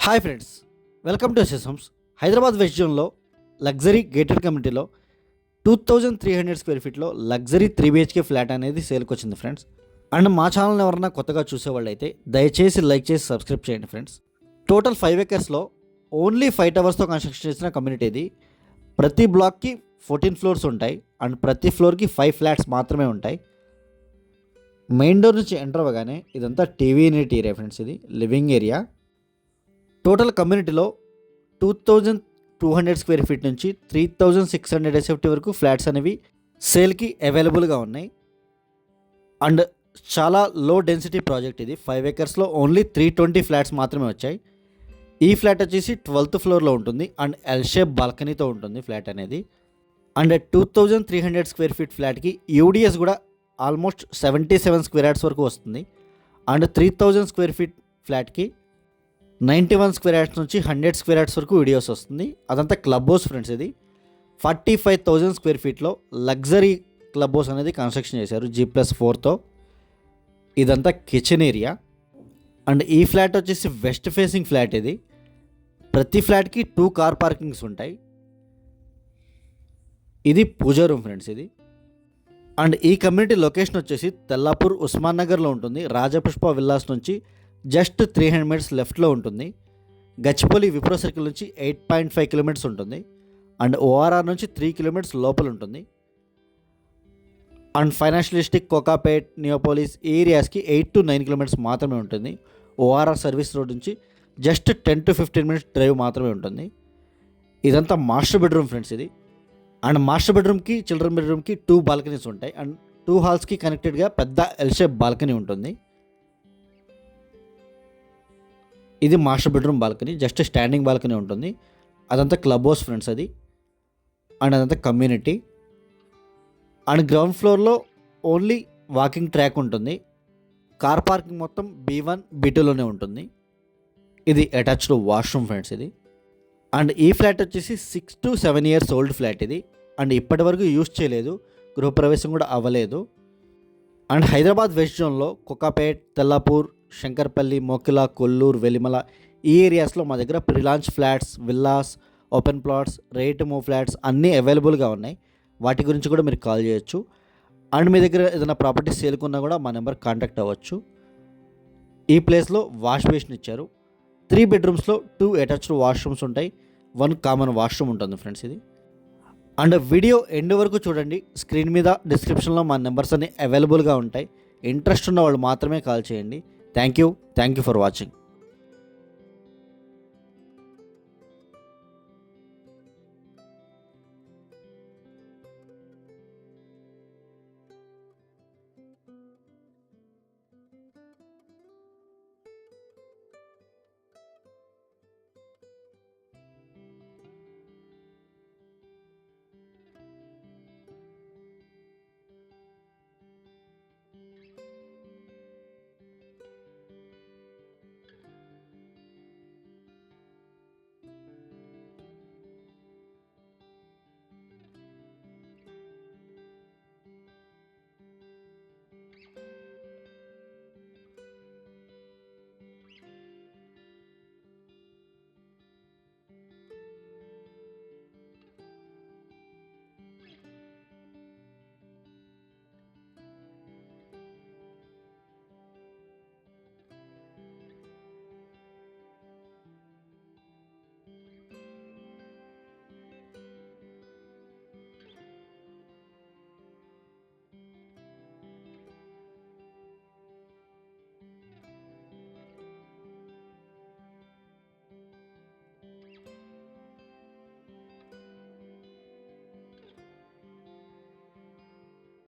Hi friends, welcome to సెసమ్స్. Hyderabad west జోన్లో luxury gated కమ్యూనిటీలో 2300 స్క్వేర్ ఫీట్లో లగ్జరీ 3 BHK ఫ్లాట్ అనేది సేల్కి వచ్చింది ఫ్రెండ్స్. అండ్ మా ఛానల్ని ఎవరన్నా కొత్తగా చూసేవాళ్ళు అయితే దయచేసి లైక్ చేసి సబ్స్క్రైబ్ చేయండి ఫ్రెండ్స్. టోటల్ 5 acresలో ఓన్లీ 5 టవర్స్తో కన్స్ట్రక్షన్ చేసిన కమ్యూనిటీ ఇది. ప్రతి బ్లాక్కి 14 ఫ్లోర్స్ ఉంటాయి అండ్ ప్రతి ఫ్లోర్కి 5 ఫ్లాట్స్ మాత్రమే ఉంటాయి. మెయిన్ డోర్ నుంచి ఎంటర్ అవ్వగానే ఇదంతా టీవీ యూనిట్ ఏరియా ఫ్రెండ్స్. ఇది లివింగ్ ఏరియా. టోటల్ కమ్యూనిటీలో 2200 స్క్వేర్ ఫీట్ నుంచి 3600 SFT వరకు ఫ్లాట్స్ అనేవి సేల్కి అవైలబుల్గా ఉన్నాయి. అండ్ చాలా లో డెన్సిటీ ప్రాజెక్ట్ ఇది. 5 acresలో ఓన్లీ 320 ఫ్లాట్స్ మాత్రమే వచ్చాయి. ఈ ఫ్లాట్ వచ్చేసి 12th ఫ్లోర్లో ఉంటుంది అండ్ ఎల్ షేప్ బాల్కనీతో ఉంటుంది ఫ్లాట్ అనేది. అండ్ 2300 స్క్వేర్ ఫీట్ ఫ్లాట్కి యూడిఎస్ కూడా ఆల్మోస్ట్ 77 స్క్వేర్ యార్డ్స్ వరకు వస్తుంది. అండ్ 3000 స్క్వేర్ ఫీట్ ఫ్లాట్కి 91 స్క్వేర్ యార్డ్స్ నుంచి 100 స్క్వేర్ యార్డ్స్ వరకు వీడియోస్ వస్తుంది. అదంతా క్లబ్ హౌస్ ఫ్రెండ్స్. ఇది 45,000 స్క్వేర్ ఫీట్లో లగ్జరీ క్లబ్ హౌస్ అనేది కన్స్ట్రక్షన్ చేశారు G+4తో. ఇదంతా కిచెన్ ఏరియా. అండ్ ఈ ఫ్లాట్ వచ్చేసి వెస్ట్ ఫేసింగ్ ఫ్లాట్. ఇది ప్రతి ఫ్లాట్కి 2 కార్ పార్కింగ్స్ ఉంటాయి. ఇది పూజా రూమ్ ఫ్రెండ్స్. ఇది అండ్ ఈ కమ్యూనిటీ లొకేషన్ వచ్చేసి తెల్లాపూర్ ఉస్మాన్ నగర్లో ఉంటుంది. రాజపుష్ప విల్లాస్ నుంచి జస్ట్ 300 minutes లెఫ్ట్లో ఉంటుంది. గచ్చిపల్లి విప్రో సర్కిల్ నుంచి 8.5 kilometers ఉంటుంది. అండ్ ORR నుంచి 3 kilometers లోపల ఉంటుంది. And financial district, Kokapet, Neopolis ఈ ఏరియాస్కి 8 to 9 kilometers మాత్రమే ఉంటుంది. ORR సర్వీస్ రోడ్ నుంచి జస్ట్ 10 to 15 minutes డ్రైవ్ మాత్రమే ఉంటుంది. ఇదంతా మాస్టర్ బెడ్రూమ్ ఫ్రెండ్స్. ఇది అండ్ మాస్టర్ బెడ్రూమ్కి చిల్డ్రన్ బెడ్రూమ్కి 2 బాల్కనీస్ ఉంటాయి. అండ్ 2 హాల్స్కి కనెక్టెడ్గా పెద్ద ఎల్ షేప్ బాల్కనీ ఉంటుంది. ఇది master bedroom balcony, just standing balcony ఉంటుంది. అదంతా క్లబ్ హౌస్ ఫ్రెండ్స్. అది అండ్ అదంతా కమ్యూనిటీ. అండ్ గ్రౌండ్ ఫ్లోర్లో ఓన్లీ వాకింగ్ ట్రాక్ ఉంటుంది. కార్ పార్కింగ్ మొత్తం B1, B2లోనే ఉంటుంది. ఇది అటాచ్డ్ వాష్రూమ్ ఫ్రెండ్స్. ఇది అండ్ ఈ ఫ్లాట్ వచ్చేసి 6 to 7 years ఓల్డ్ ఫ్లాట్. ఇది అండ్ ఇప్పటి వరకు యూజ్ చేయలేదు, గృహప్రవేశం కూడా అవ్వలేదు. అండ్ హైదరాబాద్ వెస్ట్ జోన్లో కొకాపేట్, తెల్లాపూర్, శంకర్పల్లి, మోకిలా, కొల్లూరు, వెలిమల ఈ ఏరియాస్లో మా దగ్గర ప్రీలాంచ్ flats, villas, open plots, rate move flats అన్నీ అవైలబుల్గా ఉన్నాయి. వాటి గురించి కూడా మీరు కాల్ చేయొచ్చు. అండ్ మీ దగ్గర ఏదైనా ప్రాపర్టీ సేల్కున్నా కూడా మా నెంబర్ కాంటాక్ట్ అవ్వచ్చు. ఈ ప్లేస్లో వాష్ బేసిన్ ఇచ్చారు. 3 bedrooms 2 అటాచ్డ్ వాష్రూమ్స్ ఉంటాయి. 1 కామన్ వాష్రూమ్ ఉంటుంది ఫ్రెండ్స్. ఇది అండ్ వీడియో ఎండ్ వరకు చూడండి. స్క్రీన్ మీద డిస్క్రిప్షన్లో మా నెంబర్స్ అన్ని అవైలబుల్గా ఉంటాయి. ఇంట్రెస్ట్ ఉన్న వాళ్ళు మాత్రమే కాల్ చేయండి. Thank you for watching.